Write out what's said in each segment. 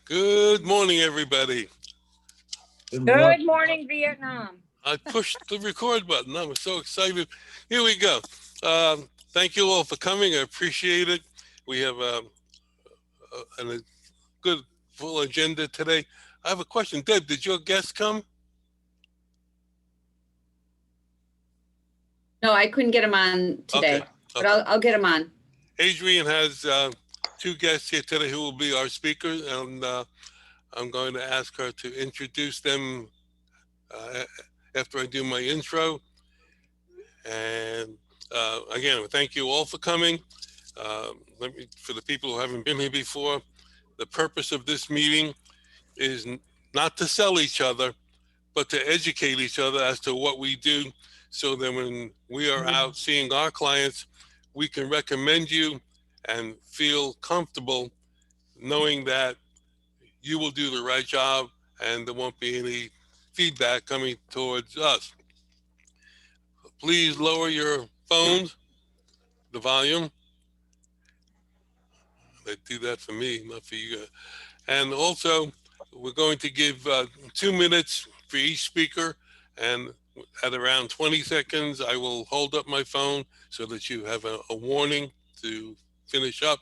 Good morning, everybody. Good morning, Vietnam. I pushed the record button. I was so excited. Here we go. Thank you all for coming. I appreciate it. We have a good full agenda today. I have a question. Deb, did your guest come? No, I couldn't get him on today, but I'll get him on. Adrian has two guests here today who will be our speakers, and I'm going to ask her to introduce them after I do my intro. And again, thank you all for coming. For the people who haven't been here before, the purpose of this meeting is not to sell each other, but to educate each other as to what we do, so that when we are out seeing our clients, we can recommend you and feel comfortable knowing that you will do the right job and there won't be any feedback coming towards us. Please lower your phones, the volume. They do that for me, not for you guys. And also, we're going to give 2 minutes for each speaker, and at around 20 seconds, I will hold up my phone so that you have a warning to finish up.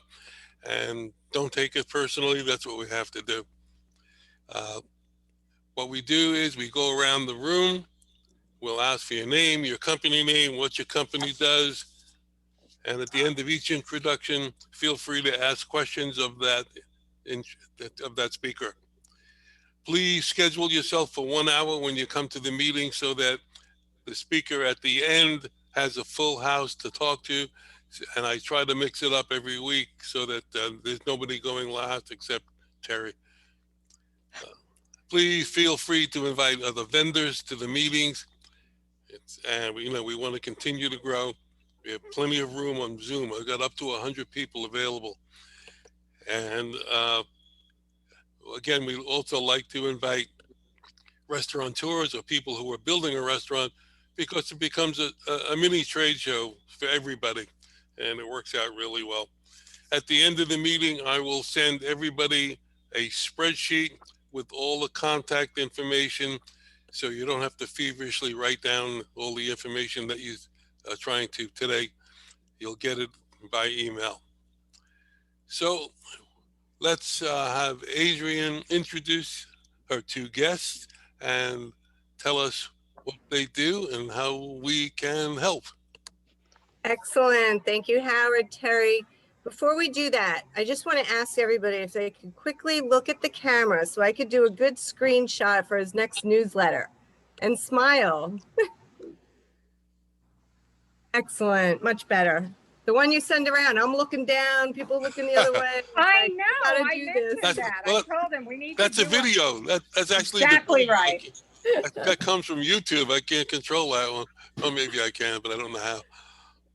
And don't take it personally, that's what we have to do. What we do is we go around the room, we'll ask for your name, your company name, what your company does, and at the end of each introduction, feel free to ask questions of that speaker. Please schedule yourself for 1 hour when you come to the meeting so that the speaker at the end has a full house to talk to. And I try to mix it up every week so that there's nobody going last except Terry. Please feel free to invite other vendors to the meetings. And we want to continue to grow. We have plenty of room on Zoom. I've got up to 100 people available. And again, we also like to invite restaurateurs or people who are building a restaurant, because it becomes a mini trade show for everybody, and it works out really well. At the end of the meeting, I will send everybody a spreadsheet with all the contact information, so you don't have to feverishly write down all the information that you are trying to today. You'll get it by email. So let's have Adrian introduce her two guests and tell us what they do and how we can help. Excellent. Thank you, Howard, Terry. Before we do that, I just want to ask everybody if they could quickly look at the camera so I could do a good screenshot for his next newsletter and smile. Excellent. Much better. The one you send around, I'm looking down, people looking the other way. I know. I mentioned that. I told him we need that's to a video. That's actually exactly right. That comes from YouTube. I can't control that one. Or maybe I can, but I don't know how.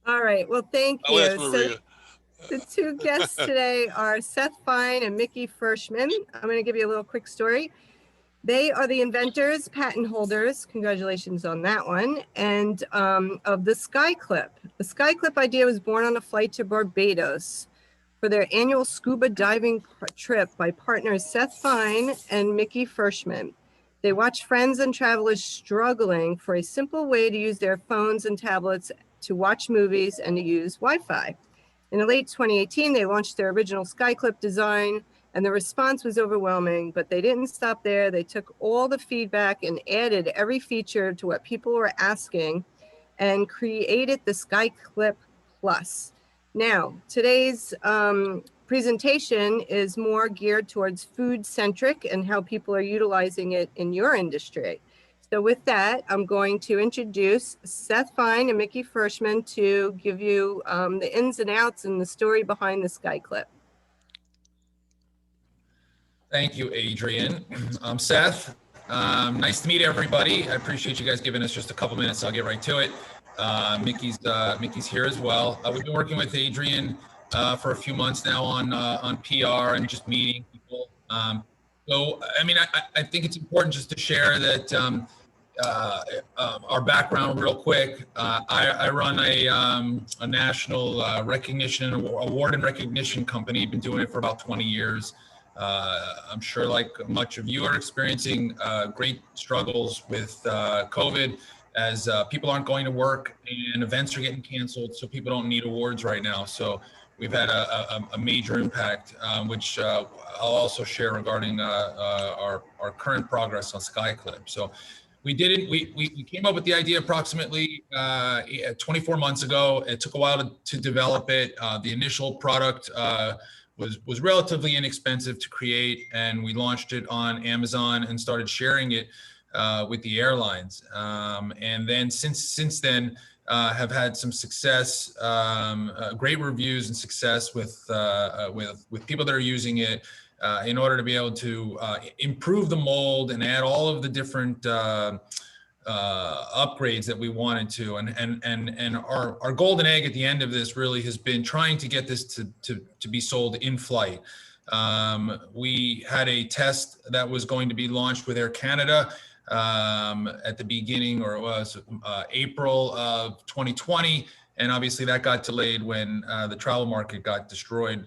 All right. Well, thank you. I'll ask Maria. So the two guests today are Seth Fine and Mickey Fershman. I'm going to give you a little quick story. They are the inventors, patent holders, congratulations on that one, and of the SkyClip. The SkyClip idea was born on a flight to Barbados for their annual scuba diving trip by partners Seth Fine and Mickey Fershman. They watched friends and travelers struggling for a simple way to use their phones and tablets to watch movies and to use Wi-Fi. In the late 2018, they launched their original SkyClip design, and the response was overwhelming, but they didn't stop there. They took all the feedback and added every feature to what people were asking and created the SkyClip Plus. Now, today's presentation is more geared towards food-centric and how people are utilizing it in your industry. So with that, I'm going to introduce Seth Fine and Mickey Fershman to give you the ins and outs and the story behind the SkyClip. Thank you, Adrian. I'm Seth. Nice to meet everybody. I appreciate you guys giving us just a couple minutes. I'll get right to it. Mickey's here as well. We've been working with Adrian for a few months now on PR and just meeting people. So, I mean, I think it's important just to share that our background real quick. I run a national recognition, award and recognition company. Been doing it for about 20 years. I'm sure like much of you are experiencing great struggles with COVID as people aren't going to work and events are getting canceled. So people don't need awards right now. So we've had a major impact, which I'll also share regarding our current progress on SkyClip. So we did it. We came up with the idea approximately 24 months ago. It took a while to develop it. The initial product was relatively inexpensive to create, and we launched it on Amazon and started sharing it with the airlines. And then since then, have had some success, great reviews and success with people that are using it in order to be able to improve the mold and add all of the different upgrades that we wanted to. And our golden egg at the end of this really has been trying to get this to be sold in flight. We had a test that was going to be launched with Air Canada at the beginning, or it was April of 2020. And obviously that got delayed when the travel market got destroyed.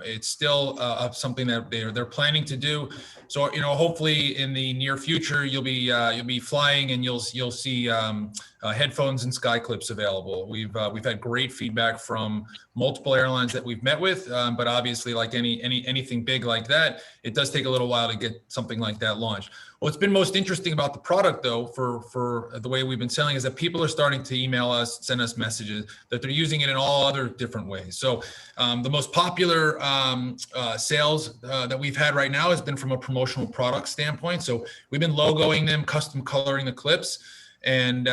It's still something that they're planning to do. So, hopefully in the near future, you'll be flying and you'll see headphones and SkyClips available. We've had great feedback from multiple airlines that we've met with, but obviously, like anything big like that, it does take a little while to get something like that launched. What's been most interesting about the product, though, for the way we've been selling, is that people are starting to email us, send us messages that they're using it in all other different ways. So the most popular sales that we've had right now has been from a promotional product standpoint. So we've been logoing them, custom coloring the clips. And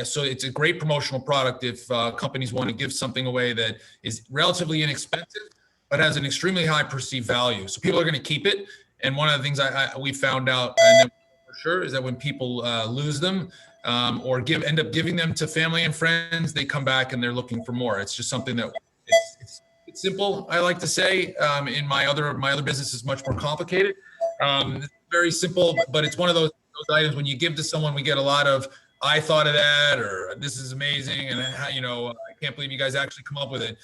so it's a great promotional product if companies want to give something away that is relatively inexpensive, but has an extremely high perceived value. So people are going to keep it. And one of the things we found out, and for sure, is that when people lose them or end up giving them to family and friends, they come back and they're looking for more. It's just something that it's simple. I like to say in my other business is much more complicated. It's very simple, but it's one of those items when you give to someone, we get a lot of, I thought of that, or this is amazing. And I can't believe you guys actually come up with it.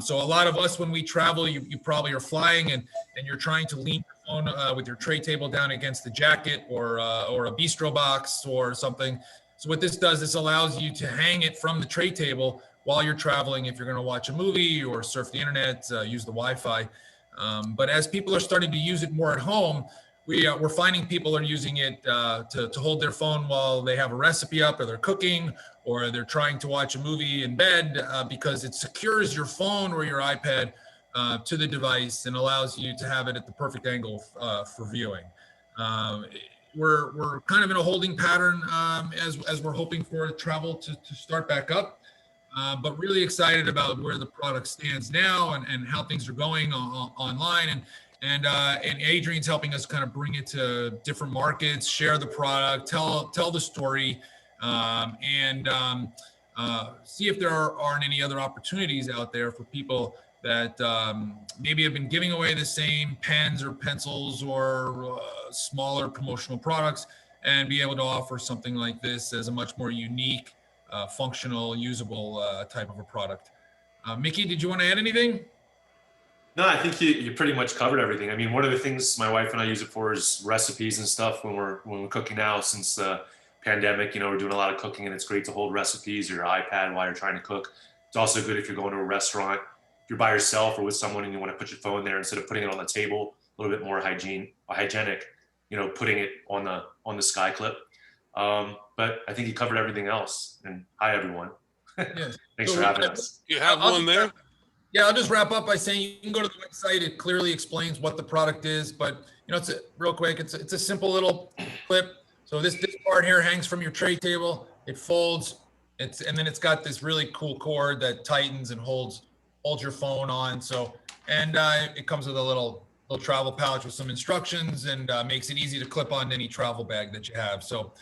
So a lot of us, when we travel, you probably are flying and you're trying to lean your phone with your tray table down against the jacket or a bistro box or something. So what this does, this allows you to hang it from the tray table while you're traveling. If you're going to watch a movie or surf the internet, use the Wi-Fi. But as people are starting to use it more at home, we're finding people are using it to hold their phone while they have a recipe up, or they're cooking, or they're trying to watch a movie in bed, because it secures your phone or your iPad to the device and allows you to have it at the perfect angle for viewing. We're kind of in a holding pattern as we're hoping for travel to start back up, but really excited about where the product stands now and how things are going online. And Adrian's helping us kind of bring it to different markets, share the product, tell the story, and see if there aren't any other opportunities out there for people that maybe have been giving away the same pens or pencils or smaller promotional products, and be able to offer something like this as a much more unique, functional, usable type of a product. Mickey, did you want to add anything? No, I think you pretty much covered everything. I mean, one of the things my wife and I use it for is recipes and stuff when we're cooking now. Since the pandemic, we're doing a lot of cooking, and it's great to hold recipes or your iPad while you're trying to cook. It's also good if you're going to a restaurant, if you're by yourself or with someone and you want to put your phone there, instead of putting it on the table, a little bit more hygienic, putting it on the SkyClip. But I think you covered everything else. And hi, everyone. Yes. Thanks for having us. You have one there? Yeah, I'll just wrap up by saying you can go to the website. It clearly explains what the product is, but it's real quick. It's a simple little clip. So this part here hangs from your tray table. It folds. And then it's got this really cool cord that tightens and holds your phone on. So it comes with a little travel pouch with some instructions, and makes it easy to clip on any travel bag that you have. So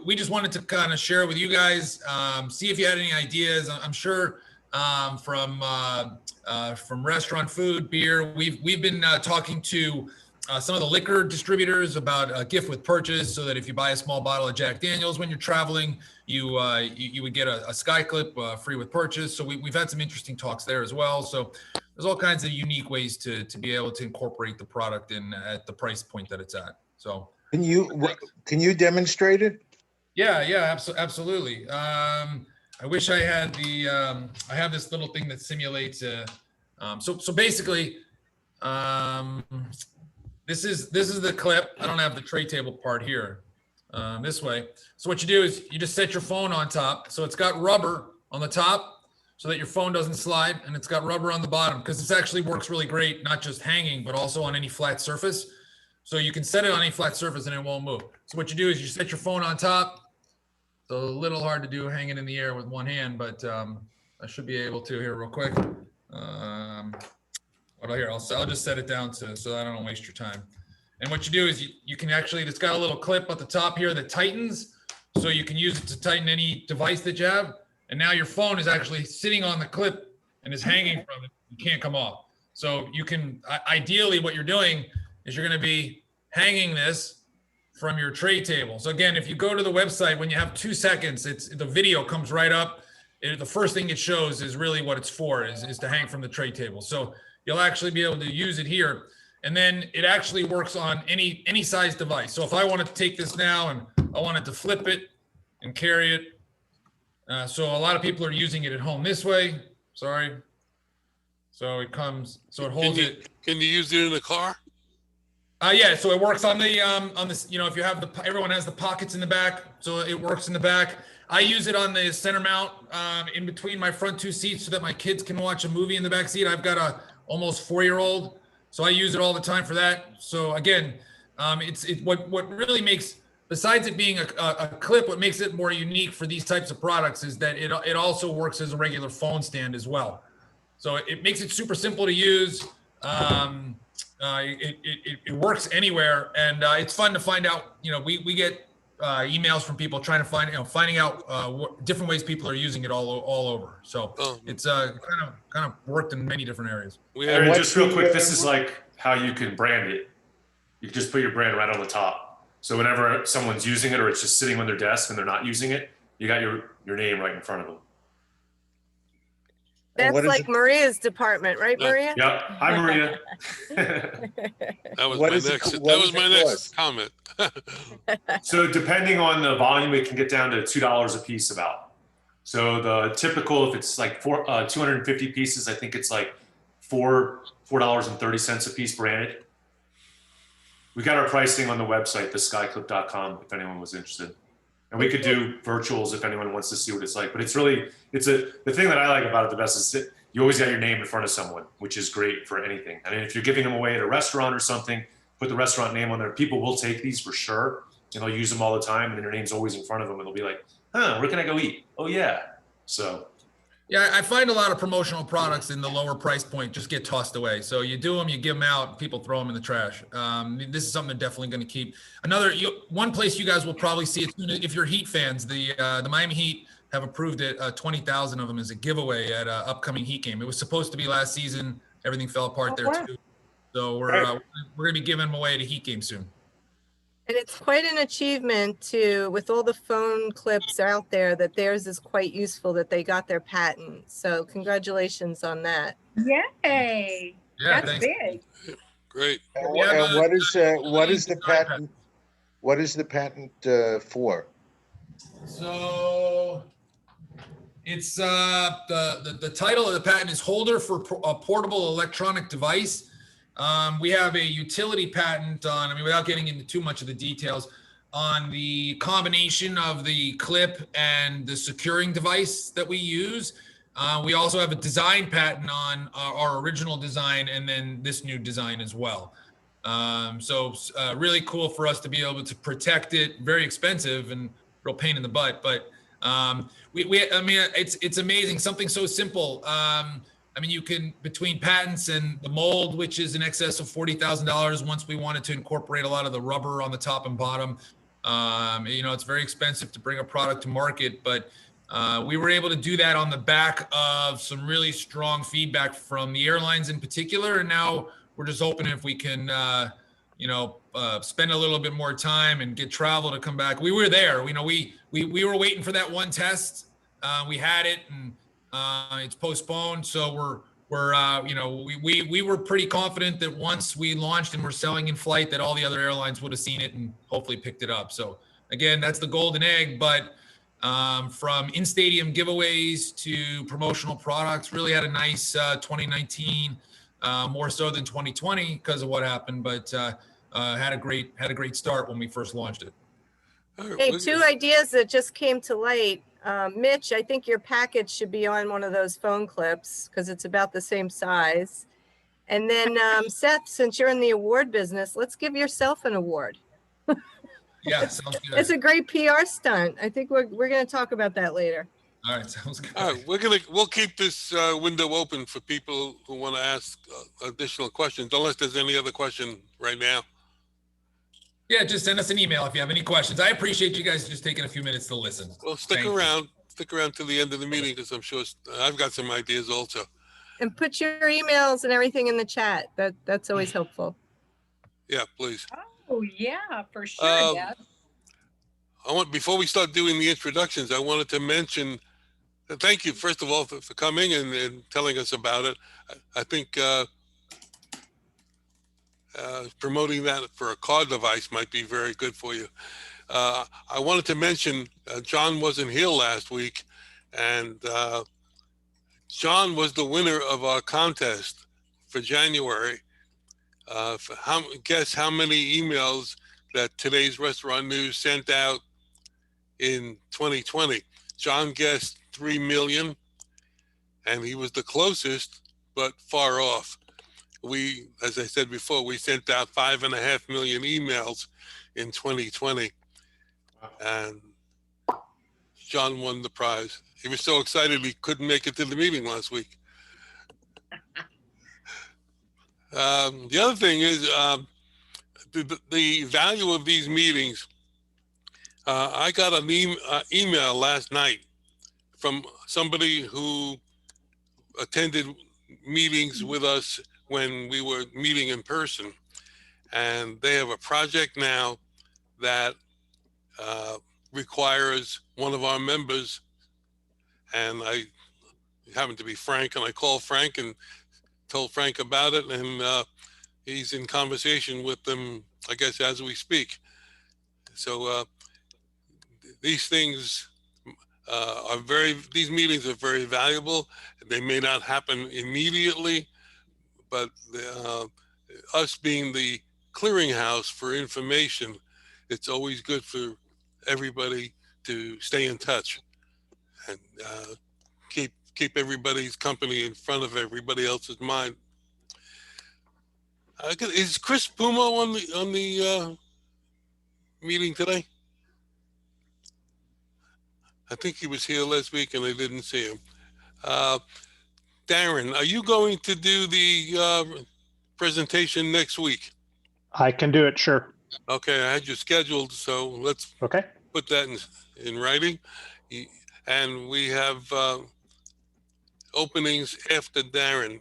we just wanted to kind of share with you guys, see if you had any ideas. I'm sure. From restaurant food, beer. We've been talking to some of the liquor distributors about a gift with purchase, so that if you buy a small bottle of Jack Daniels when you're traveling, you would get a SkyClip free with purchase. So we've had some interesting talks there as well. So there's all kinds of unique ways to be able to incorporate the product in at the price point that it's at. So Can you demonstrate it? yeah, absolutely. I wish I had I have this little thing that simulates. So basically, this is the clip. I don't have the tray table part here. This way. So what you do is you just set your phone on top. So it's got rubber on the top so that your phone doesn't slide, and it's got rubber on the bottom, because this actually works really great, not just hanging, but also on any flat surface. So you can set it on any flat surface and it won't move. So what you do is you set your phone on top. It's a little hard to do hanging in the air with one hand, but I should be able to here real quick. Here, I'll just set it down so that I don't waste your time. And what you do is you can actually, it's got a little clip at the top here that tightens, so you can use it to tighten any device that you have. And now your phone is actually sitting on the clip and is hanging from it. You can't come off. So you can, ideally what you're doing is you're going to be hanging this from your tray table. So again, if you go to the website, when you have 2 seconds, the video comes right up. The first thing it shows is really what it's for, is to hang from the tray table. So you'll actually be able to use it here. And then it actually works on any size device. So if I want to take this now and I wanted to flip it and carry it. So a lot of people are using it at home this way. Sorry. So it holds it. Can you use it in the car? Yeah, so it works on this, if you have everyone has the pockets in the back, so it works in the back. I use it on the center mount in between my front 2 seats so that my kids can watch a movie in the back seat. I've got a almost 4-year-old, so I use it all the time for that. So again, what really makes, besides it being a clip, what makes it more unique for these types of products is that it also works as a regular phone stand as well. So it makes it super simple to use. It works anywhere, and it's fun to find out. We get emails from people trying to finding out different ways people are using it all over. So it's kind of worked in many different areas. Aaron, just real quick, this is like how you can brand it. You can just put your brand right on the top. So whenever someone's using it or it's just sitting on their desk and they're not using it, you got your name right in front of them. That's like Maria's department, right, Maria? Yeah. Hi, Maria. That was my next comment. So depending on the volume, it can get down to $2 a piece about. So the typical, if it's like 250 pieces, I think it's like $4.30 a piece branded. We got our pricing on the website, theskyclip.com, if anyone was interested. And we could do virtuals if anyone wants to see what it's like. But the thing that I like about it the best is that you always got your name in front of someone, which is great for anything. I mean, if you're giving them away at a restaurant or something, put the restaurant name on there. People will take these for sure, and they'll use them all the time, and then your name's always in front of them, and they'll be like, where can I go eat? Oh, yeah. So. Yeah, I find a lot of promotional products in the lower price point just get tossed away. So you do them, you give them out, people throw them in the trash. This is something they're definitely going to keep. One place you guys will probably see it if you're Heat fans. The Miami Heat have approved it. 20,000 of them as a giveaway at an upcoming Heat game. It was supposed to be last season. Everything fell apart there too. So we're going to be giving them away at a Heat game soon. And it's quite an achievement with all the phone clips out there, that theirs is quite useful, that they got their patent. So congratulations on that. Yay. Yeah, that's thanks. big. Great. And what is the patent? What is the patent for? So it's the title of the patent is holder for a portable electronic device. We have a utility patent on, without getting into too much of the details, on the combination of the clip and the securing device that we use. We also have a design patent on our original design and then this new design as well. So really cool for us to be able to protect it. Very expensive and real pain in the butt, but it's amazing. Something so simple. You can, between patents and the mold, which is in excess of $40,000 once we wanted to incorporate a lot of the rubber on the top and bottom. It's very expensive to bring a product to market, but we were able to do that on the back of some really strong feedback from the airlines in particular. And now we're just hoping if we can spend a little bit more time and get travel to come back. We were there. We were waiting for that one test. We had it, and it's postponed. So we were pretty confident that once we launched and we're selling in flight, that all the other airlines would have seen it and hopefully picked it up. So again, that's the golden egg. But from in-stadium giveaways to promotional products, really had a nice 2019, more so than 2020 because of what happened. But had a great start when we first launched it. Hey, two ideas that just came to light. Mitch, I think your package should be on one of those phone clips because it's about the same size. And then Seth, since you're in the award business, let's give yourself an award. Yeah, sounds good. It's a great PR stunt. I think we're going to talk about that later. All right, sounds good. All right, we'll keep this window open for people who want to ask additional questions, unless there's any other question right now. Yeah, just send us an email if you have any questions. I appreciate you guys just taking a few minutes to listen. Well, stick around till the end of the meeting, because I'm sure I've got some ideas also. And put your emails and everything in the chat. That's always helpful. Yeah, please. Oh yeah, for sure. Yes. Before we start doing the introductions, I wanted to mention, thank you first of all for coming and telling us about it. I think promoting that for a card device might be very good for you. I wanted to mention John wasn't here last week, and John was the winner of our contest for January. Guess how many emails that Today's Restaurant News sent out in 2020? John guessed 3 million, and he was the closest, but far off. We, as I said before, we sent out 5.5 million emails in 2020, and John won the prize. He was so excited he couldn't make it to the meeting last week. The other thing is the value of these meetings. I got an email last night from somebody who attended meetings with us when we were meeting in person, and they have a project now that requires one of our members, and I happened to be Frank, and I called Frank and told Frank about it, and he's in conversation with them, I guess, as we speak. So these things these meetings are very valuable. They may not happen immediately, but us being the clearinghouse for information, it's always good for everybody to stay in touch and keep everybody's company in front of everybody else's mind. Is Chris Pumo on the meeting today? I think he was here last week and I didn't see him. Darren, are you going to do the presentation next week? I can do it, sure. Okay, I had you scheduled, so let's put that in writing. And we have openings after Darren.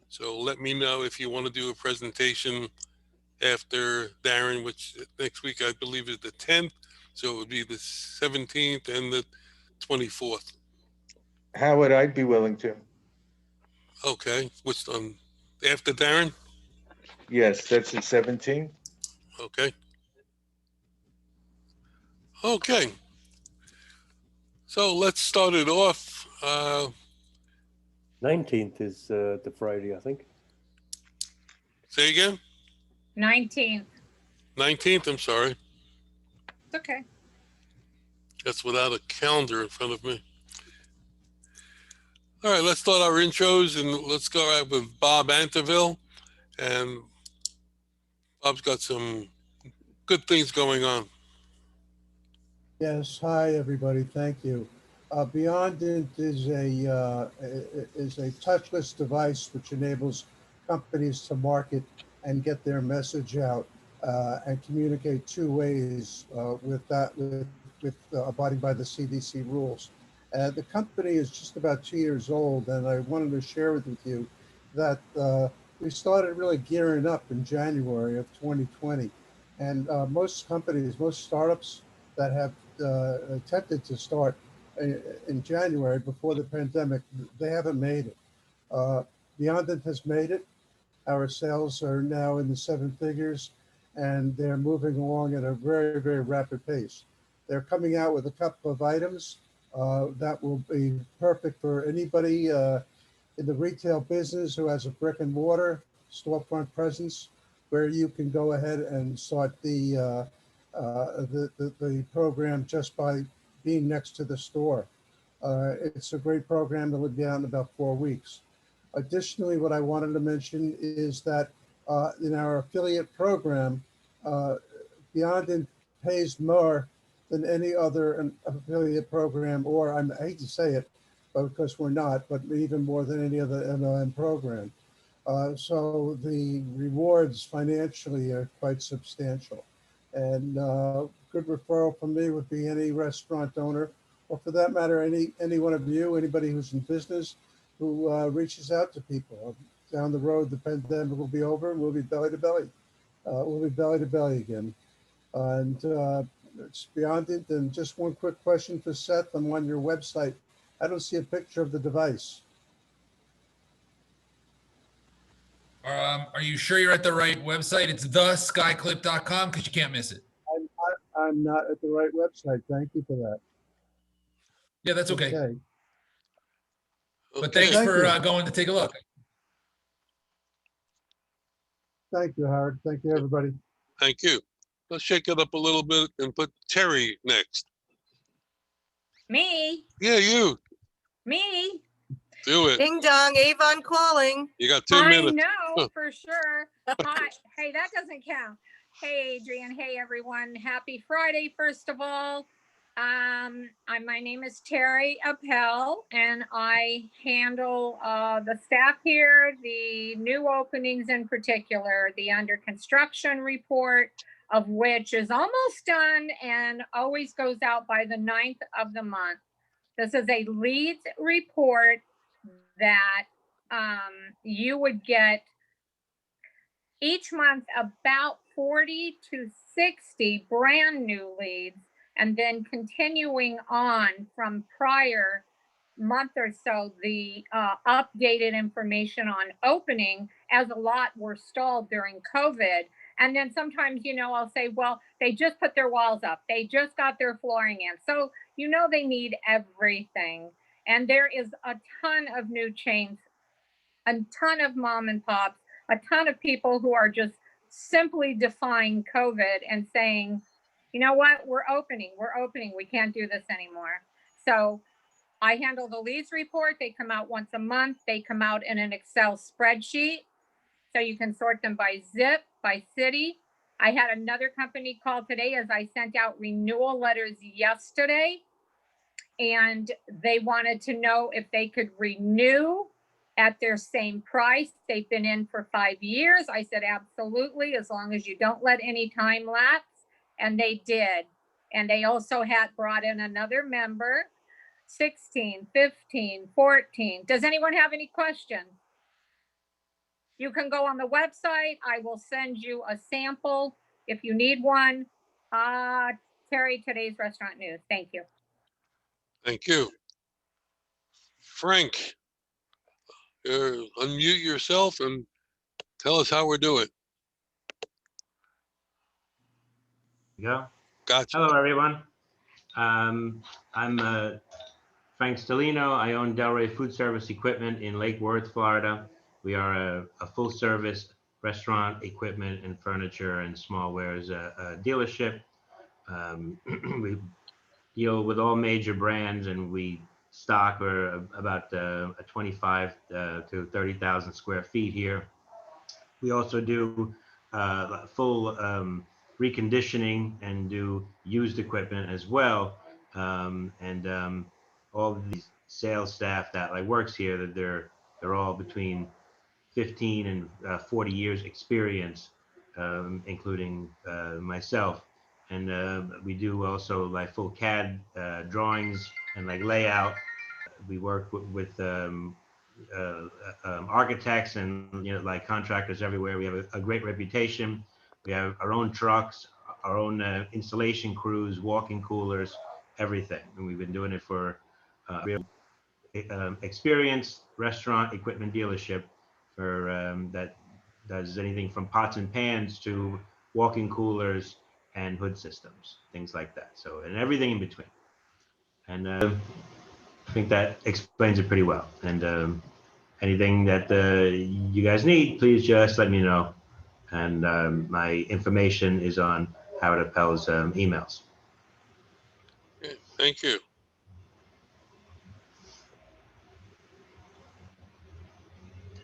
So let me know if you want to do a presentation after Darren, which next week I believe is the 10th. So it would be the 17th and the 24th. Howard, I'd be willing to. Okay, which after Darren? Yes, that's at 17. Okay. Okay. So let's start it off. 19th is the Friday, I think. Say again? 19th. 19th, I'm sorry. It's okay. That's without a calendar in front of me. All right, let's start our intros, and let's go out with Bob Anteville. And Bob's got some good things going on. Yes, hi everybody. Thank you. Beyond It is a touchless device which enables companies to market and get their message out and communicate two ways with abiding by the CDC rules. The company is just about 2 years old, and I wanted to share with you that we started really gearing up in January of 2020. And most companies, most startups that have attempted to start in January before the pandemic, they haven't made it. Beyond It has made it. Our sales are now in the seven figures, and they're moving along at a very, very rapid pace. They're coming out with a couple of items that will be perfect for anybody in the retail business who has a brick and mortar storefront presence, where you can go ahead and start the program just by being next to the store. It's a great program that will be out in about 4 weeks. Additionally, what I wanted to mention is that in our affiliate program, Beyond It pays more than any other affiliate program, or I hate to say it, because we're not, but even more than any other MLM program. So the rewards financially are quite substantial. And good referral from me would be any restaurant owner, or for that matter, any one of you, anybody who's in business who reaches out to people. Down the road, the pandemic will be over and we'll be belly to belly. We'll be belly to belly again. And it's Beyond It. And just one quick question for Seth. I'm on your website. I don't see a picture of the device. Are you sure you're at the right website? It's theskyclip.com, because you can't miss it. I'm not at the right website. Thank you for that. Yeah, that's okay. Okay. But thanks Thank for you. going to take a look. Thank you, Howard. Thank you, everybody. Thank you. Let's shake it up a little bit and put Terry next. Me, Yeah, you. me. Do it. Ding dong, Avon calling. You got 2 I minutes. know for sure. Hi. Hey, that doesn't count. Hey, Adrian. Hey, everyone. Happy Friday, first of all. My name is Terry Appel, and I handle the staff here, the new openings in particular, the under construction report, of which is almost done and always goes out by the 9th of the month. This is a leads report that you would get each month about 40 to 60 brand new leads, and then continuing on from prior month or so, the updated information on opening, as a lot were stalled during COVID. And then sometimes, I'll say, well, they just put their walls up. They just got their flooring in. So, they need everything. And there is a ton of new chains, a ton of mom and pops, a ton of people who are just simply defying COVID and saying, you know what, we're opening. We can't do this anymore. So I handle the leads report. They come out once a month. They come out in an Excel spreadsheet. So you can sort them by zip, by city. I had another company call today as I sent out renewal letters yesterday. And they wanted to know if they could renew at their same price. They've been in for 5 years. I said, absolutely, as long as you don't let any time lapse. And they did. And they also had brought in another member, 16, 15, 14. Does anyone have any questions? You can go on the website. I will send you a sample if you need one. Terry, today's restaurant news. Thank you. Thank you. Frank, unmute yourself and tell us how we're doing. Go. Gotcha. Hello, everyone. I'm Frank Stellino. I own Delray Food Service Equipment in Lake Worth, Florida. We are a full-service restaurant equipment and furniture and small wares dealership. We deal with all major brands, and we stock about 25 to 30,000 square feet here. We also do full reconditioning and do used equipment as well. All of these sales staff that works here, that they're all between 15 and 40 years experience, including myself. And we do also full CAD drawings and layout. We work with architects and like contractors everywhere. We have a great reputation. We have our own trucks, our own installation crews, walk-in coolers, everything. And we've been doing it for real experienced restaurant equipment dealership for that does anything from pots and pans to walk-in coolers and hood systems, things like that. So, and everything in between. And I think that explains it pretty well. And anything that you guys need, please just let me know. And my information is on Howard Appel's emails. Okay, thank you.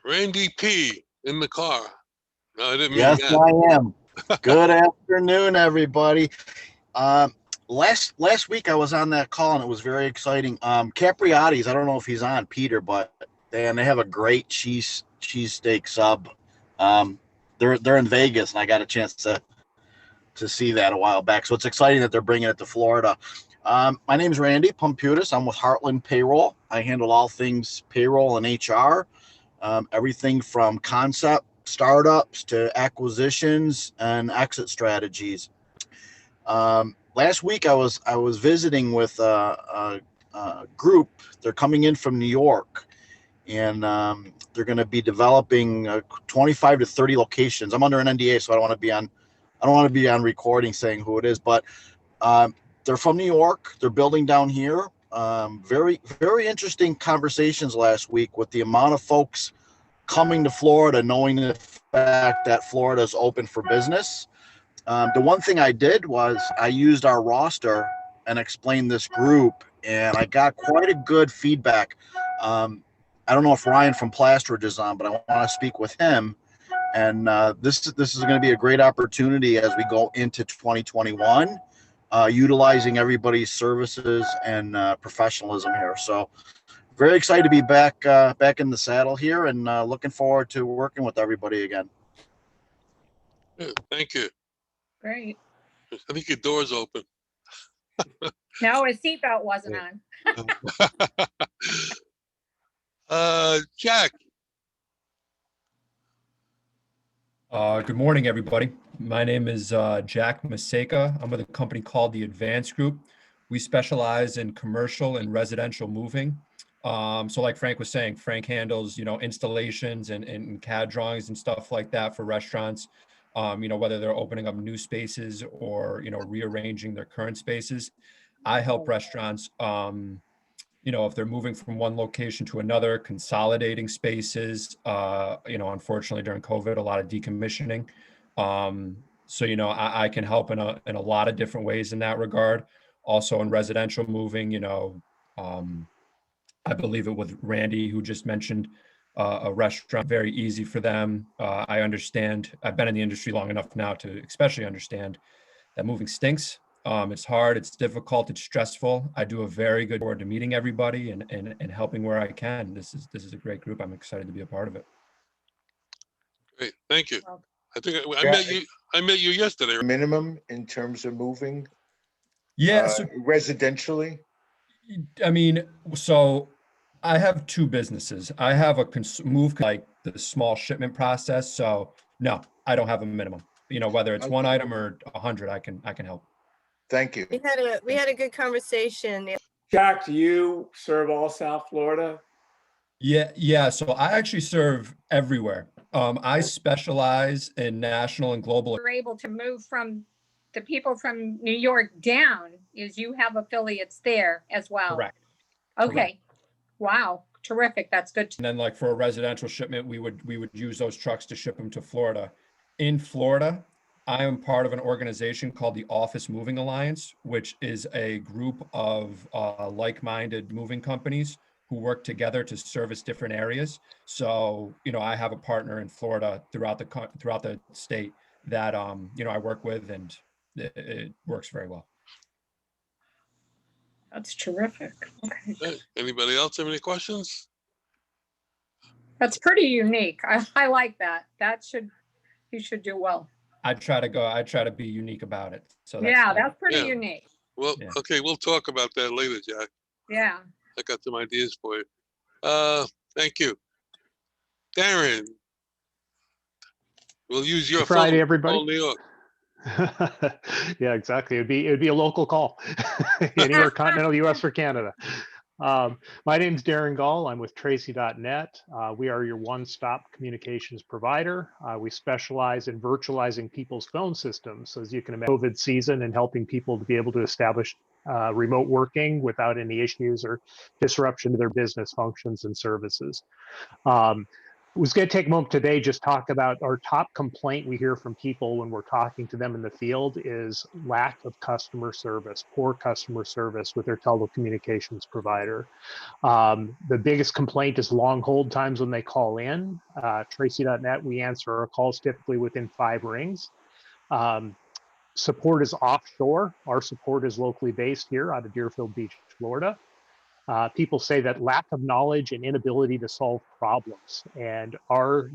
Randy P. in the car. No, I didn't mean Yes, that. I am. Good afternoon, everybody. Last week I was on that call and it was very exciting. Capriati's, I don't know if he's on, Peter, but they have a great cheesesteak sub. They're in Vegas and I got a chance to see that a while back. So it's exciting that they're bringing it to Florida. My name is Randy Pumputis. I'm with Heartland Payroll. I handle all things payroll and HR, everything from concept startups to acquisitions and exit strategies. Last week I was visiting with a group. They're coming in from New York, and they're going to be developing 25 to 30 locations. I'm under an NDA, so I don't want to be on recording saying who it is, but they're from New York. They're building down here. Very, very interesting conversations last week with the amount of folks coming to Florida, knowing the fact that Florida is open for business. The one thing I did was I used our roster and explained this group, and I got quite a good feedback. I don't know if Ryan from Plastridge is on, but I want to speak with him. And this is going to be a great opportunity as we go into 2021, utilizing everybody's services and professionalism here. So very excited to be back in the saddle here, and looking forward to working with everybody again. Yeah, thank you. Great. I think your door's open. No, his seatbelt wasn't on. Jack. Good morning, everybody. My name is Jack Maseka. I'm with a company called the Advance Group. We specialize in commercial and residential moving. So like Frank was saying, Frank handles, installations and CAD drawings and stuff like that for restaurants, whether they're opening up new spaces or, rearranging their current spaces. I help restaurants, if they're moving from one location to another, consolidating spaces, unfortunately during COVID, a lot of decommissioning. So, I can help in a lot of different ways in that regard. Also in residential moving, I believe it was Randy who just mentioned a restaurant, very easy for them. I understand, I've been in the industry long enough now to especially understand that moving stinks. It's hard, it's difficult, it's stressful. I do a very good job to meeting everybody and helping where I can. This is a great group. I'm excited to be a part of it. Great, thank you. I think I met you yesterday. Minimum in terms of moving? Yeah, residentially? I mean, so I have two businesses. I have move like the small shipment process. So no, I don't have a minimum. Whether it's one item or 100, I can help. Thank you. We had a good conversation. Jack, do you serve all South Florida? Yeah. So I actually serve everywhere. I specialize in national and global. We're able to move from the people from New York down, is you have affiliates there as well. Correct. Okay. Correct. Wow. Terrific. That's good. And then like for a residential shipment, we would use those trucks to ship them to Florida. In Florida, I am part of an organization called the Office Moving Alliance, which is a group of like-minded moving companies who work together to service different areas. So, I have a partner in Florida throughout the state that, I work with, and it works very well. That's terrific. Okay. Anybody else have any questions? That's pretty unique. I like that. You should do well. I try to be unique about it. So that's pretty unique. Well, yeah. Okay, we'll talk about that later, Jack. Yeah. I got some ideas for you. Thank you. Darren, we'll use your Good Friday, phone. everybody. Call New York. Yeah, exactly. It'd be a local call anywhere continental US or Canada. My name's Darren Gall. I'm with Tracy.net. We are your one-stop communications provider. We specialize in virtualizing people's phone systems. So as you can imagine, COVID season and helping people to be able to establish remote working without any issues or disruption to their business functions and services. I was going to take a moment today just talk about our top complaint we hear from people when we're talking to them in the field is lack of customer service, poor customer service with their telecommunications provider. The biggest complaint is long hold times when they call in. Tracy.net, we answer our calls typically within 5 rings. Support is offshore. Our support is locally based here out of Deerfield Beach, Florida. People say that lack of knowledge and inability to solve problems. And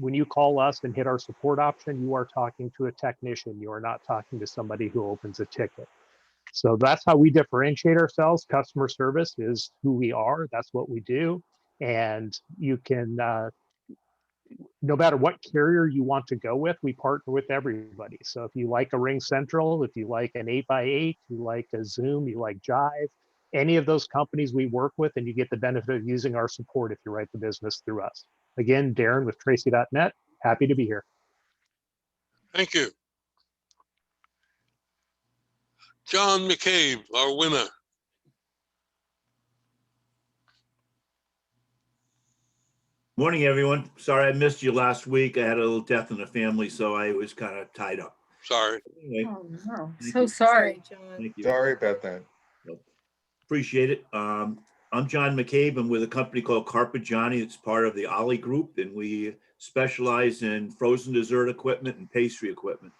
when you call us and hit our support option, you are talking to a technician. You are not talking to somebody who opens a ticket. So that's how we differentiate ourselves. Customer service is who we are. That's what we do. And you can, no matter what carrier you want to go with, we partner with everybody. So if you like a Ring Central, if you like an 8x8, you like a Zoom, you like Jive, any of those companies we work with, and you get the benefit of using our support if you write the business through us. Again, Darren with Tracy.net, happy to be here. Thank you. John McCabe, our winner. Morning, everyone. Sorry I missed you last week. I had a little death in the family, so I was kind of tied up. Sorry. Anyway, Oh, no. Thank So you. sorry. thank you. Sorry about that. Appreciate it. I'm John McCabe. I'm with a company called Carpet Johnny. It's part of the Ollie Group, and we specialize in frozen dessert equipment and pastry equipment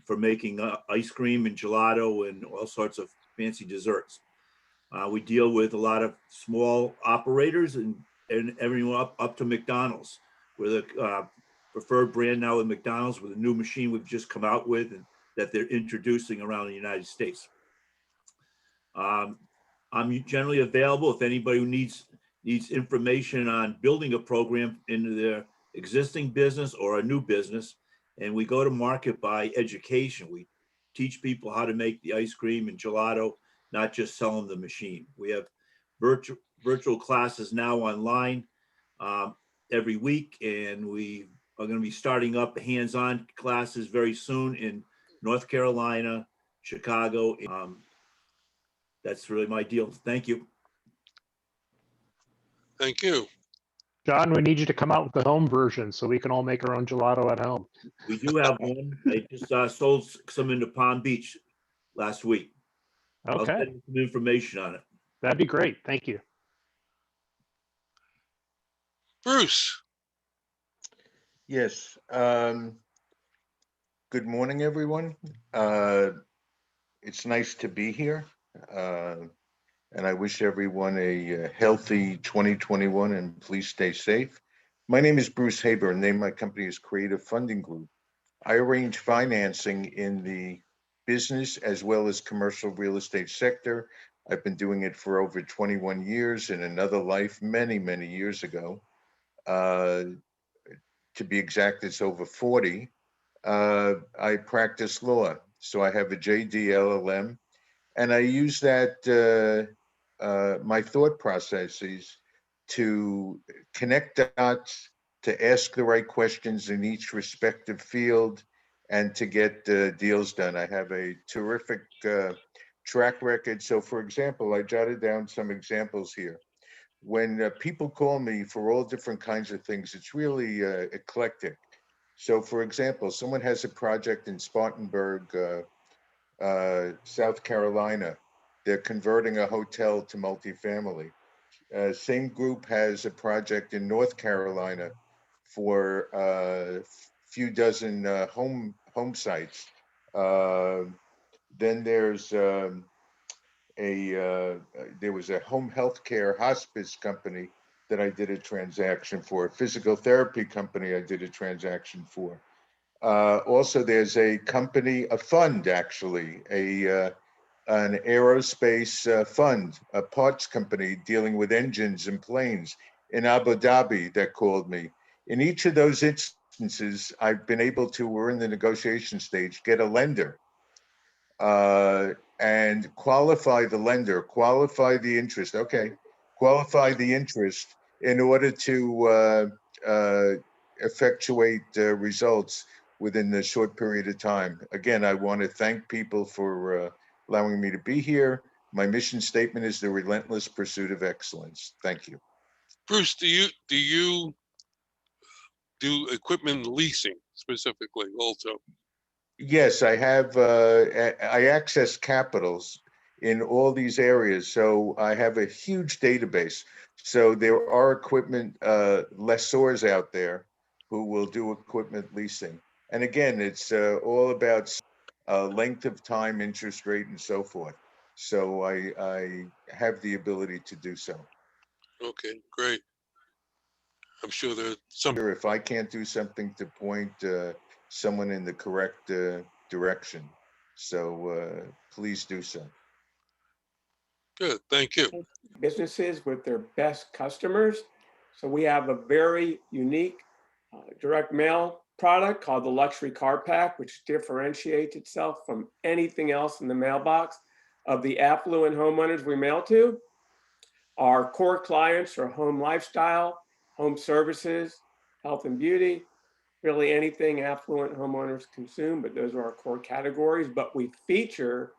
for making ice cream and gelato and all sorts of fancy desserts. We deal with a lot of small operators and everyone up to McDonald's. We're the preferred brand now with McDonald's with a new machine we've just come out with and that they're introducing around the United States. I'm generally available if anybody who needs information on building a program into their existing business or a new business. And we go to market by education. We teach people how to make the ice cream and gelato, not just sell them the machine. We have virtual classes now online every week, and we are going to be starting up hands-on classes very soon in North Carolina, Chicago. That's really my deal. Thank you. Thank you. John, we need you to come out with the home version so we can all make our own gelato at home. We do have one. I just sold some into Palm Beach last week. I'll Okay, send you some information on it. that'd be great. Thank you. Bruce. Yes. Good morning, everyone. It's nice to be here. And I wish everyone a healthy 2021 and please stay safe. My name is Bruce Haber and the name of my company is Creative Funding Group. I arrange financing in the business as well as commercial real estate sector. I've been doing it for over 21 years in another life, many, many years ago. To be exact, it's over 40. I practice law. So I have a JD LLM and I use that, my thought processes to connect dots, to ask the right questions in each respective field, and to get deals done. I have a terrific track record. So for example, I jotted down some examples here. When people call me for all different kinds of things, it's really eclectic. So for example, someone has a project in Spartanburg, South Carolina. They're converting a hotel to multifamily. Same group has a project in North Carolina for a few dozen home sites. Then there's there was a home healthcare hospice company that I did a transaction for. A physical therapy company I did a transaction for. Also, there's a company, a fund actually, an aerospace fund, a parts company dealing with engines and planes in Abu Dhabi that called me. In each of those instances, I've been able to, we're in the negotiation stage, get a lender and qualify the lender, qualify the interest. Okay, qualify the interest in order to effectuate results within the short period of time. Again, I want to thank people for allowing me to be here. My mission statement is the relentless pursuit of excellence. Thank you. Bruce, do you do equipment leasing specifically also? Yes, I have, I access capitals in all these areas. So I have a huge database. So there are equipment lessors out there who will do equipment leasing. And again, it's all about length of time, interest rate, and so forth. So I have the ability to do so. Okay, great. I'm sure there's some. If I can't do something, to point someone in the correct direction. So please do so. Good, thank you. Businesses with their best customers. So we have a very unique direct mail product called the Luxury Card Pack, which differentiates itself from anything else in the mailbox of the affluent homeowners we mail to. Our core clients are home lifestyle, home services, health and beauty, really anything affluent homeowners consume, but those are our core categories. But we feature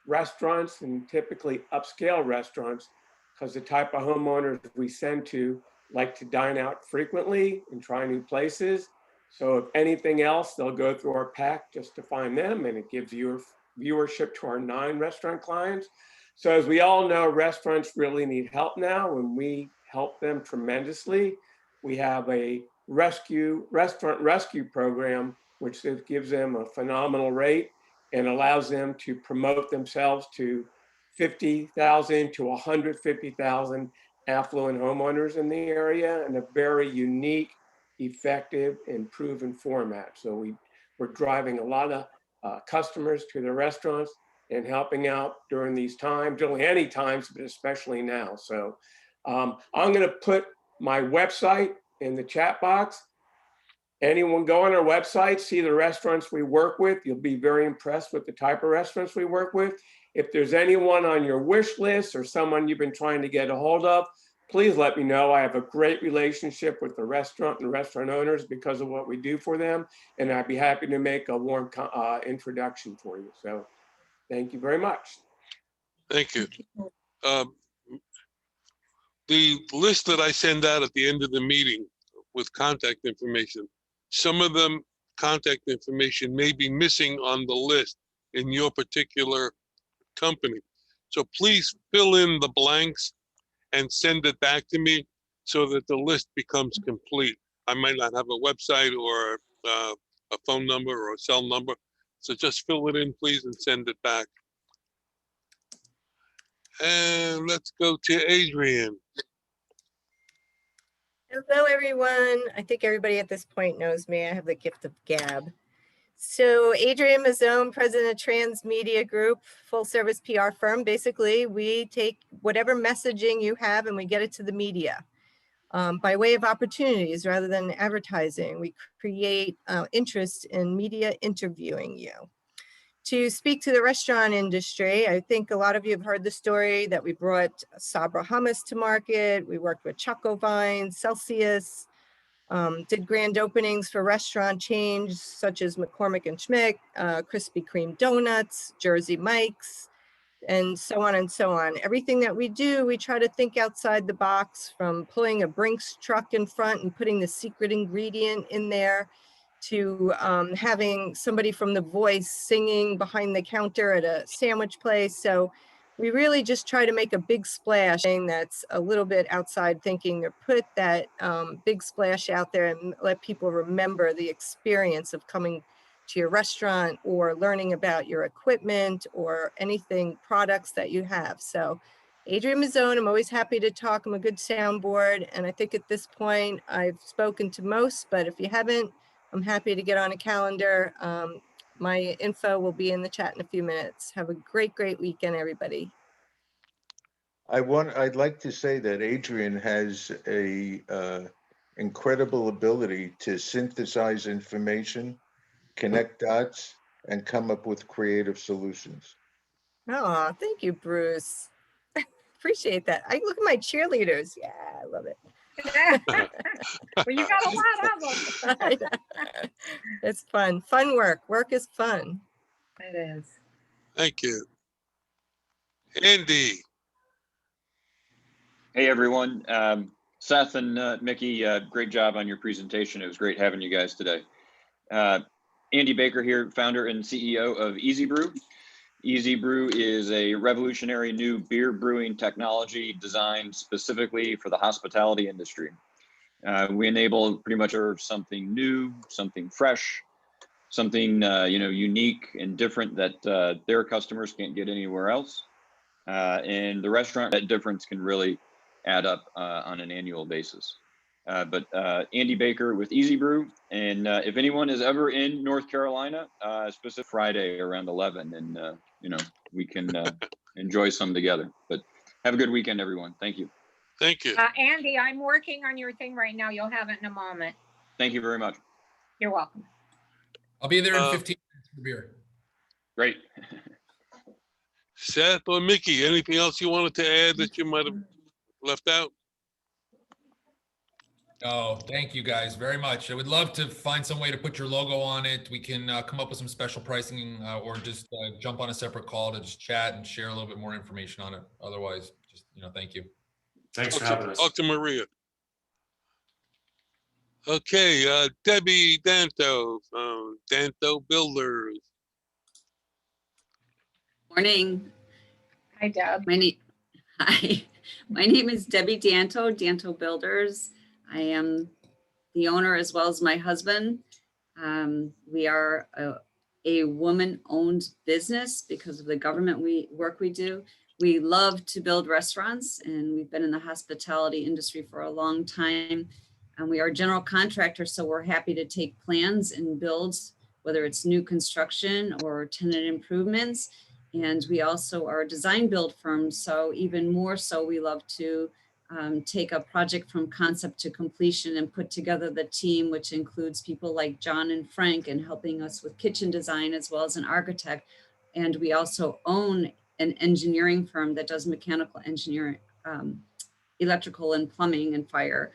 restaurants and typically upscale restaurants because the type of homeowners we send to like to dine out frequently and try new places. So if anything else, they'll go through our pack just to find them, and it gives you viewership to our 9 restaurant clients. So as we all know, restaurants really need help now, and we help them tremendously. We have a restaurant rescue program, which gives them a phenomenal rate and allows them to promote themselves to 50,000 to 150,000 affluent homeowners in the area, in a very unique, effective, and proven format. So we're driving a lot of customers to the restaurants and helping out during these times, really any times, but especially now. So I'm going to put my website in the chat box. Anyone go on our website, see the restaurants we work with. You'll be very impressed with the type of restaurants we work with. If there's anyone on your wish list or someone you've been trying to get a hold of, please let me know. I have a great relationship with the restaurant and restaurant owners because of what we do for them. And I'd be happy to make a warm introduction for you. So thank you very much. Thank you. The list that I send out at the end of the meeting with contact information, some of them contact information may be missing on the list in your particular company. So please fill in the blanks and send it back to me so that the list becomes complete. I might not have a website or a phone number or a cell number. So just fill it in, please, and send it back. And let's go to Adrian. Hello, everyone. I think everybody at this point knows me. I have the gift of gab. So Adrian Mazzone, president of Transmedia Group, full service PR firm. Basically, we take whatever messaging you have and we get it to the media by way of opportunities rather than advertising. We create interest in media interviewing you. To speak to the restaurant industry, I think a lot of you have heard the story that we brought Sabra hummus to market. We worked with Choco Vine, Celsius, did grand openings for restaurant chains such as McCormick and Schmick, Krispy Kreme Donuts, Jersey Mike's, and so on and so on. Everything that we do, we try to think outside the box, from pulling a Brinks truck in front and putting the secret ingredient in there, to having somebody from The Voice singing behind the counter at a sandwich place. So we really just try to make a big splash that's a little bit outside thinking, or put that big splash out there and let people remember the experience of coming to your restaurant or learning about your equipment or anything, products that you have. So Adrian Mazzone, I'm always happy to talk. I'm a good soundboard. And I think at this point I've spoken to most, but if you haven't, I'm happy to get on a calendar. My info will be in the chat in a few minutes. Have a great, great weekend, everybody. I'd like to say that Adrian has a incredible ability to synthesize information, connect dots, and come up with creative solutions. Oh, thank you, Bruce. Appreciate that. I look at my cheerleaders. Yeah, I love it. Well, you got a lot of them. It's fun. Fun work. Work is fun. It is. Thank you. Andy. Hey, everyone. Seth and Mickey, great job on your presentation. It was great having you guys today. Andy Baker here, founder and CEO of Easy Brew. Easy Brew is a revolutionary new beer brewing technology designed specifically for the hospitality industry. We enable pretty much something new, something fresh, something unique and different that their customers can't get anywhere else. And the restaurant, that difference can really add up on an annual basis. But Andy Baker with Easy Brew, and if anyone is ever in North Carolina, specific Friday around 11, and we can enjoy some together. But have a good weekend, everyone. Thank you. Thank you. Andy, I'm working on your thing right now. You'll have it in a moment. Thank you very much. You're welcome. I'll be there in 15 minutes for beer. Great. Seth or Mickey, anything else you wanted to add that you might have left out? Oh, thank you guys very much. I would love to find some way to put your logo on it. We can come up with some special pricing or just jump on a separate call to just chat and share a little bit more information on it. Otherwise, just, thank you. Thanks for having us. Talk to Maria. Okay, Debbie Danto from Danto Builders. Morning. Hi, Deb. Hi, my name is Debbie Danto, Danto Builders. I am the owner as well as my husband. We are a woman-owned business because of the government work we do. We love to build restaurants, and we've been in the hospitality industry for a long time. And we are a general contractor, so we're happy to take plans and builds, whether it's new construction or tenant improvements. And we also are a design build firm, so even more so, we love to take a project from concept to completion and put together the team, which includes people like John and Frank and helping us with kitchen design as well as an architect. And we also own an engineering firm that does mechanical engineering, electrical and plumbing and fire.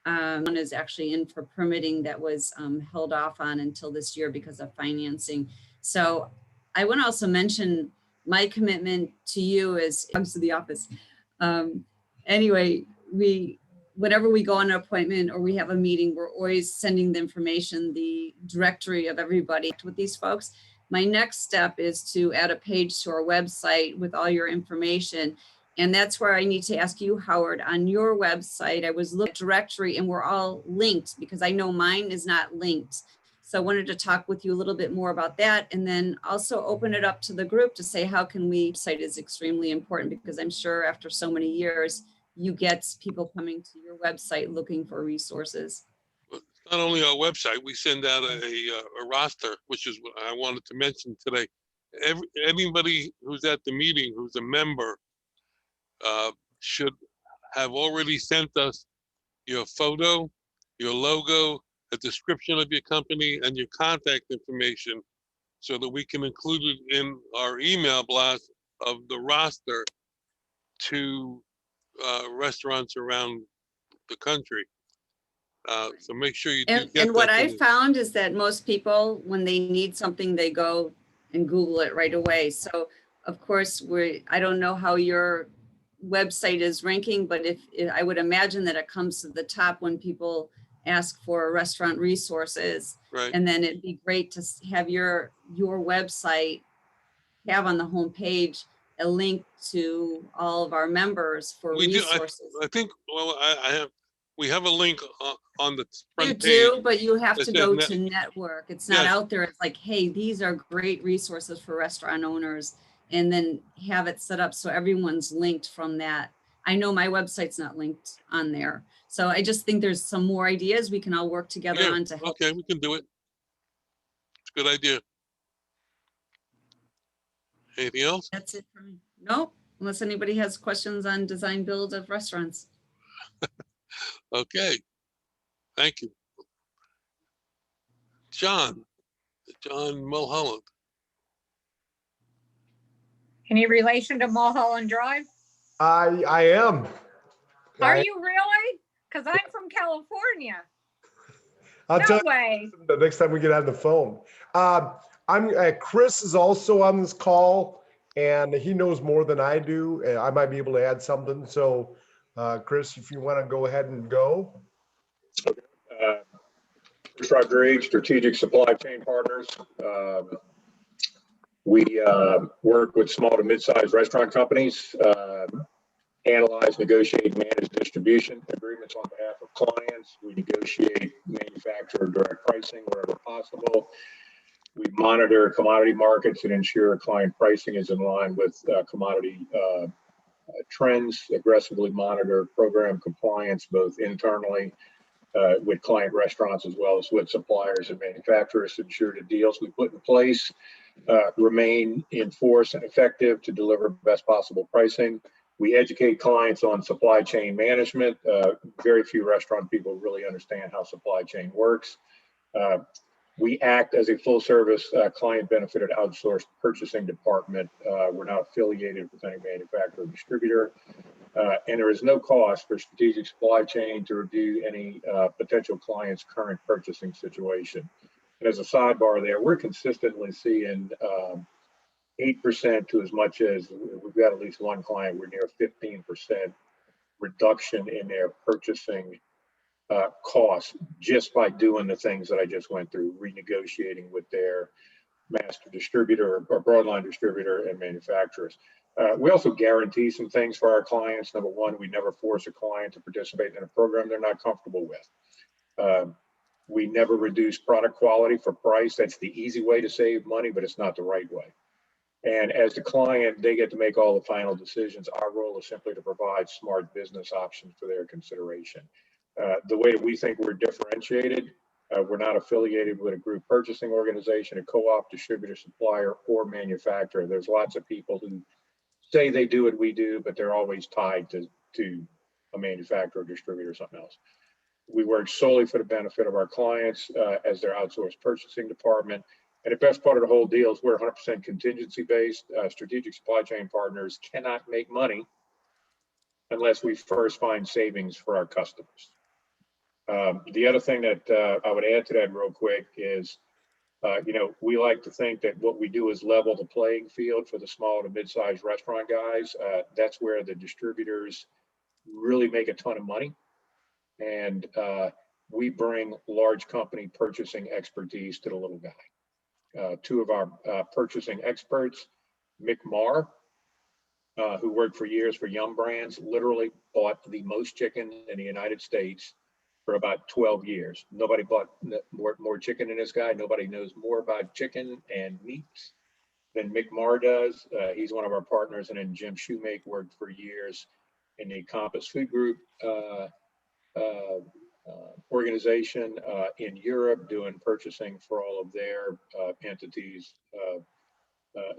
One is actually in for permitting that was held off on until this year because of financing. So I want to also mention my commitment to you as comes to the office. Anyway, whenever we go on an appointment or we have a meeting, we're always sending the information, the directory of everybody with these folks. My next step is to add a page to our website with all your information. And that's where I need to ask you, Howard, on your website, I was looking at directory and we're all linked because I know mine is not linked. So I wanted to talk with you a little bit more about that and then also open it up to the group to say, how can we, site is extremely important because I'm sure after so many years, you get people coming to your website looking for resources. Not only our website, we send out a roster, which is what I wanted to mention today. Everybody who's at the meeting, who's a member, should have already sent us your photo, your logo, a description of your company, and your contact information so that we can include it in our email blast of the roster to restaurants around the country. So make sure you do get and what that I to me. found is that most people, when they need something, they go and Google it right away. So of course, I don't know how your website is ranking, but if I would imagine that it comes to the top when people ask for restaurant resources. Right. And then it'd be great to have your website have on the homepage a link to all of our members for We resources. do. I think. Well, we have a link on the front You page. do, but you have that to says go to network. It's not Yes. out there. It's like, hey, these are great resources for restaurant owners, and then have it set up so everyone's linked from that. I know my website's not linked on there. So I just think there's some more ideas we can all work together on to help. Okay, we can do it. It's a good idea. Anything else? That's it for me. Nope, unless anybody has questions on design build of restaurants. Okay. Thank you. John Mulholland. Any relation to Mulholland Drive? I am. Are you really? Because I'm from California. I'll No tell way. you the next time we get on the phone. Chris is also on this call, and he knows more than I do. I might be able to add something. So, Chris, if you want to go ahead and go. Chris Rodriguez, Strategic Supply Chain Partners. We work with small to mid-sized restaurant companies, analyze, negotiate, manage distribution agreements on behalf of clients. We negotiate manufacturer direct pricing wherever possible. We monitor commodity markets and ensure client pricing is in line with commodity trends, aggressively monitor program compliance both internally with client restaurants as well as with suppliers and manufacturers to ensure the deals we put in place remain in force and effective to deliver best possible pricing. We educate clients on supply chain management. Very few restaurant people really understand how supply chain works. We act as a full service client benefited outsourced purchasing department. We're not affiliated with any manufacturer or distributor. And there is no cost for strategic supply chain to review any potential client's current purchasing situation. And as a sidebar there, we're consistently seeing 8% to as much as, we've got at least one client, we're near 15% reduction in their purchasing costs just by doing the things that I just went through, renegotiating with their master distributor or broadline distributor and manufacturers. We also guarantee some things for our clients. Number one, we never force a client to participate in a program they're not comfortable with. We never reduce product quality for price. That's the easy way to save money, but it's not the right way. And as the client, they get to make all the final decisions. Our role is simply to provide smart business options for their consideration. The way that we think we're differentiated, we're not affiliated with a group purchasing organization, a co-op, distributor, supplier, or manufacturer. There's lots of people who say they do what we do, but they're always tied to a manufacturer, distributor, or something else. We work solely for the benefit of our clients as their outsourced purchasing department. And the best part of the whole deal is we're 100% contingency based. Strategic supply chain partners cannot make money unless we first find savings for our customers. The other thing that I would add to that real quick is, we like to think that what we do is level the playing field for the small to mid-sized restaurant guys. That's where the distributors really make a ton of money. And we bring large company purchasing expertise to the little guy. Two of our purchasing experts, Mick Marr, who worked for years for Yum Brands, literally bought the most chicken in the United States for about 12 years. Nobody bought more chicken than this guy. Nobody knows more about chicken and meats than Mick Marr does. He's one of our partners. And then Jim Shoemake worked for years in the Compass Food Group organization in Europe, doing purchasing for all of their entities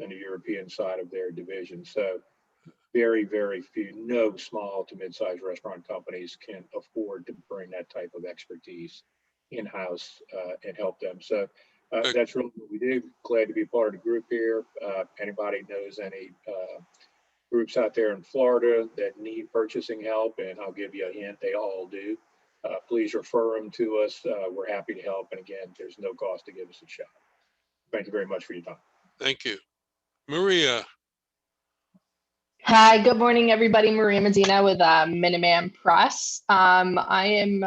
in the European side of their division. So very, very few, no small to mid-sized restaurant companies can afford to bring that type of expertise in-house and help them. So that's really what we do. Glad to be part of the group here. Anybody knows any groups out there in Florida that need purchasing help, and I'll give you a hint, they all do. Please refer them to us. We're happy to help. And again, there's no cost to give us a shot. Thank you very much for your time. Thank you. Maria. Hi, good morning, everybody. Maria Medina with Minuteman Press. I am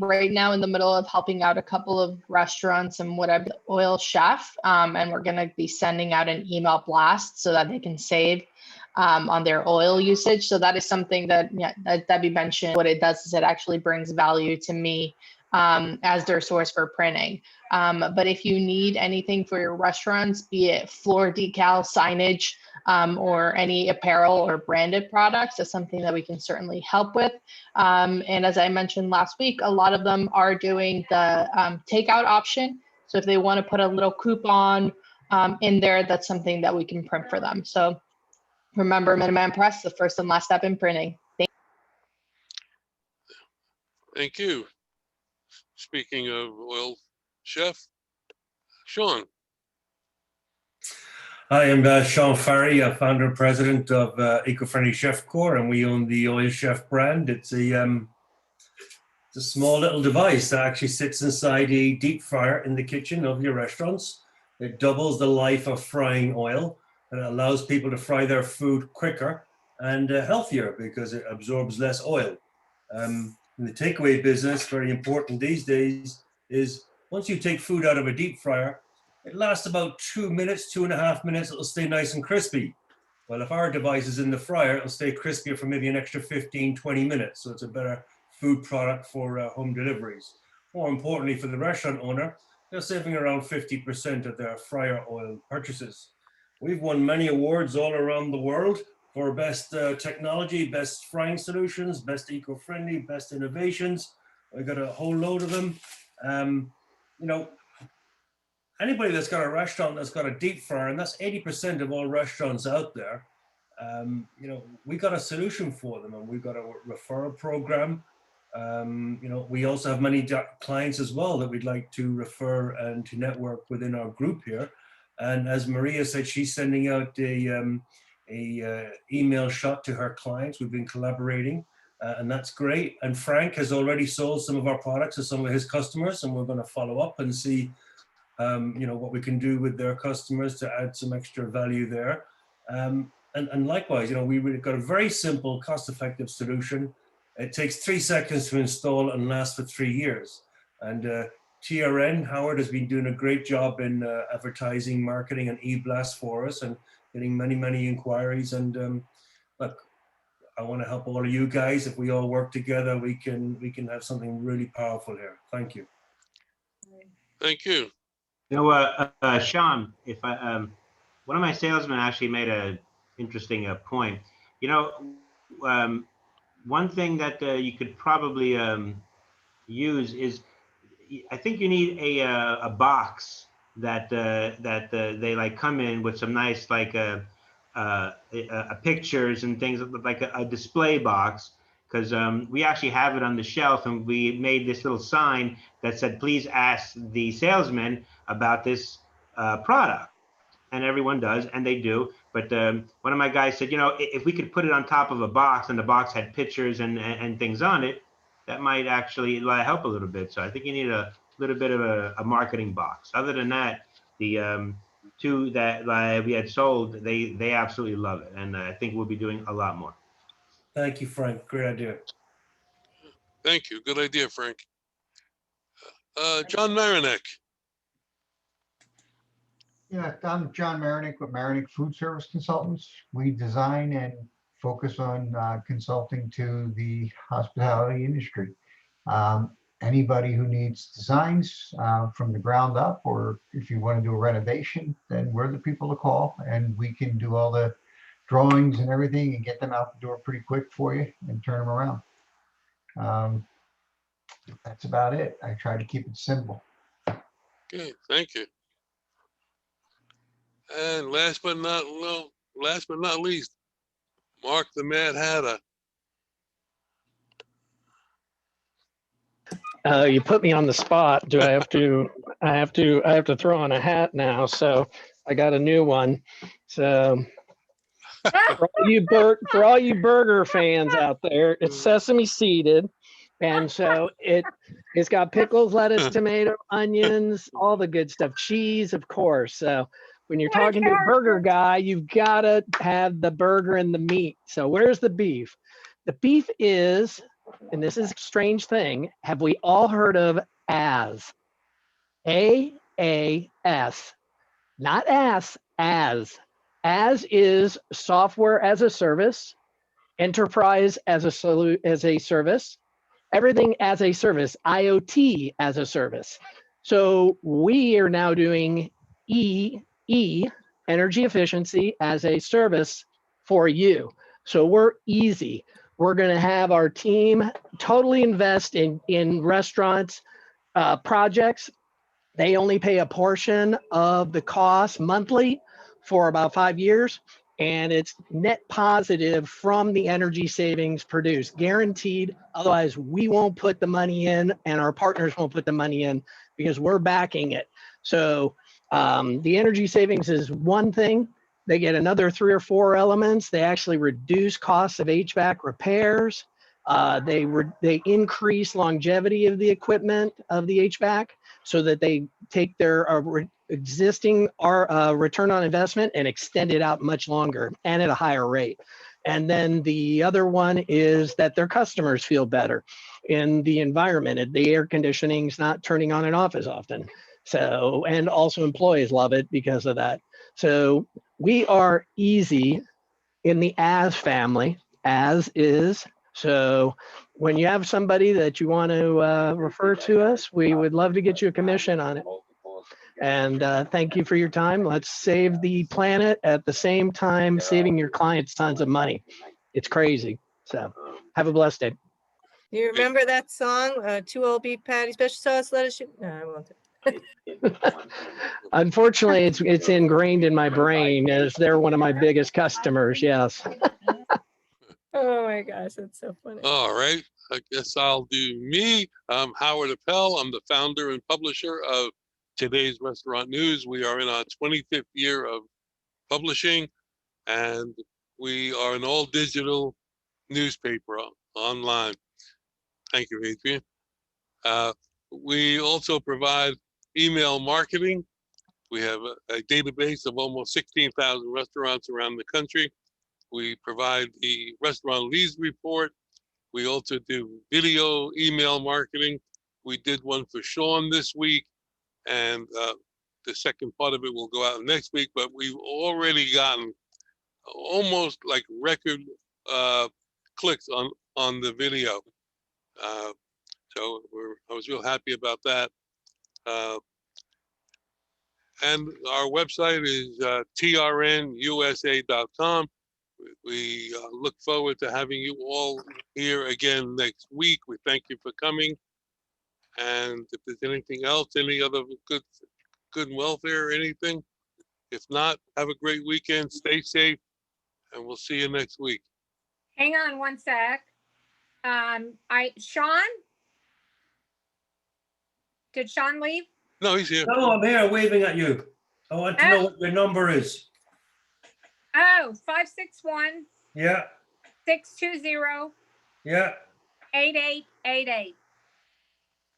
right now in the middle of helping out a couple of restaurants and what I'm the oil chef, and we're going to be sending out an email blast so that they can save on their oil usage. So that is something that, that Debbie mentioned. What it does is it actually brings value to me as their source for printing. But if you need anything for your restaurants, be it floor decal, signage, or any apparel or branded products, that's something that we can certainly help with. And as I mentioned last week, a lot of them are doing the takeout option. So if they want to put a little coupon in there, that's something that we can print for them. So remember, Minuteman Press, the first and last step in printing. Thank you. speaking of oil chef, Sean. Hi, I'm Sean Farry, founder and president of Eco-Friendly Chef Corps, and we own the Oil Chef brand. It's a small little device that actually sits inside a deep fryer in the kitchen of your restaurants. It doubles the life of frying oil, and it allows people to fry their food quicker and healthier because it absorbs less oil. In the takeaway business, very important these days, is once you take food out of a deep fryer, it lasts about 2 minutes, 2.5 minutes, it'll stay nice and crispy. Well, if our device is in the fryer, it'll stay crispier for maybe an extra 15, 20 minutes. So it's a better food product for home deliveries. More importantly, for the restaurant owner, they're saving around 50% of their fryer oil purchases. We've won many awards all around the world for best technology, best frying solutions, best eco-friendly, best innovations. We got a whole load of them. You know, anybody that's got a restaurant that's got a deep fryer, and that's 80% of all restaurants out there, you know, we got a solution for them, and we've got a referral program. You know, we also have many clients as well that we'd like to refer and to network within our group here. And as Maria said, she's sending out a email shot to her clients. We've been collaborating, and that's great. And Frank has already sold some of our products to some of his customers, and we're going to follow up and see you know, what we can do with their customers to add some extra value there. And likewise, you know, we've got a very simple, cost-effective solution. It takes 3 seconds to install and lasts for 3 years. And TRN, Howard, has been doing a great job in advertising, marketing, and e-blast for us, and getting many, many inquiries. And look, I want to help all of you guys. If we all work together, we can have something really powerful here. Thank you. Thank you. You know, Sean, if I, one of my salesmen actually made a interesting point. You know, one thing that you could probably use is, I think you need a box that they like come in with some nice like pictures and things, like a display box. Because we actually have it on the shelf, and we made this little sign that said, please ask the salesman about this product. And everyone does, and they do. But one of my guys said, you know, if we could put it on top of a box, and the box had pictures and things on it, that might actually help a little bit. So I think you need a little bit of a marketing box. Other than that, the two that we had sold, they absolutely love it. And I think we'll be doing a lot more. Thank you, Frank. Great idea. Thank you. Good idea, Frank. John Marinek. Yeah, I'm John Marinek with Marinek Food Service Consultants. We design and focus on consulting to the hospitality industry. Anybody who needs designs from the ground up, or if you want to do a renovation, then we're the people to call, and we can do all the drawings and everything and get them out the door pretty quick for you and turn them around. That's about it. I try to keep it simple. Okay, thank you. And last but not least, Mark the Mad Hatter. You put me on the spot. Do I have to? I have to throw on a hat now. So I got a new one. So for all you burger fans out there, it's sesame seeded, and so it's got pickles, lettuce, tomato, onions, all the good stuff, cheese, of course. So when you're talking to a burger guy, you've got to have the burger and the meat. So where's the beef? The beef is, and this is a strange thing, have we all heard of AAS? AAS, not AS, AS. AS is software as a service, enterprise as a service, everything as a service, IoT as a service. So we are now doing energy efficiency as a service for you. So we're easy. We're going to have our team totally invest in restaurants projects. They only pay a portion of the cost monthly for about 5 years. and it's net positive from the energy savings produced, guaranteed. Otherwise, we won't put the money in and our partners won't put the money in because we're backing it. So the energy savings is one thing. They get another 3 or 4 elements. They actually reduce costs of HVAC repairs. They increase longevity of the equipment of the HVAC so that they take their existing return on investment and extend it out much longer and at a higher rate. And then the other one is that their customers feel better in the environment. The air conditioning is not turning on and off as often. So, and also employees love it because of that. So we are easy in the as family, as is. So when you have somebody that you want to refer to us, we would love to get you a commission on it. And thank you for your time. Let's save the planet at the same time saving your clients tons of money. It's crazy. So have a blessed day. You remember that song, 2 old beef patty, special sauce, lettuce? No, I won't. Unfortunately, it's ingrained in my brain as they're one of my biggest customers. Yes. Oh my gosh, that's so funny. All right. I guess I'll do me. I'm Howard Appel. I'm the founder and publisher of Today's Restaurant News. We are in our 25th year of publishing, and we are an all digital newspaper online. Thank you, Adrian. We also provide email marketing. We have a database of almost 16,000 restaurants around the country. We provide the restaurant leads report. We also do video email marketing. We did one for Sean this week, and the second part of it will go out next week, but we've already gotten almost like record clicks on the video. So I was real happy about that. And our website is trnusa.com. We look forward to having you all here again next week. We thank you for coming. And if there's anything else, any other good welfare or anything, if not, have a great weekend, stay safe, and we'll see you next week. Hang on one sec. Sean? Did Sean leave? No, he's here. No, I'm here waving at you. I want to know what your number is. Oh, 561. Yeah. 620. Yeah. 8888.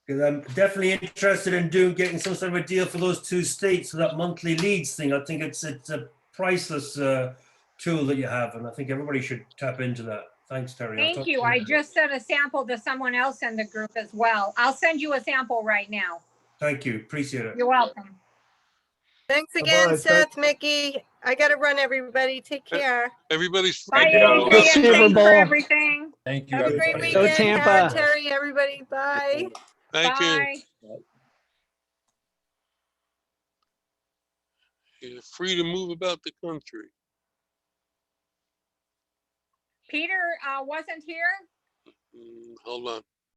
Because I'm definitely interested in getting some sort of a deal for those 2 states for that monthly leads thing. I think it's a priceless tool that you have, and I think everybody should tap into that. Thanks, Terry. Thank you. I just sent a sample to someone else in the group as well. I'll send you a sample right now. Thank you. Appreciate it. You're welcome. Thanks again, Bye-bye. Seth, Mickey. I got to run, everybody. Take care. Everybody's Bye, free. AJ, Go and Super thanks Bowl. for everything. Thank you, Have a great everybody. Go weekend. Tampa. Howard, Terry, everybody. Bye. Thank you. Bye. You're free to move about the country. Peter wasn't here. Hold on.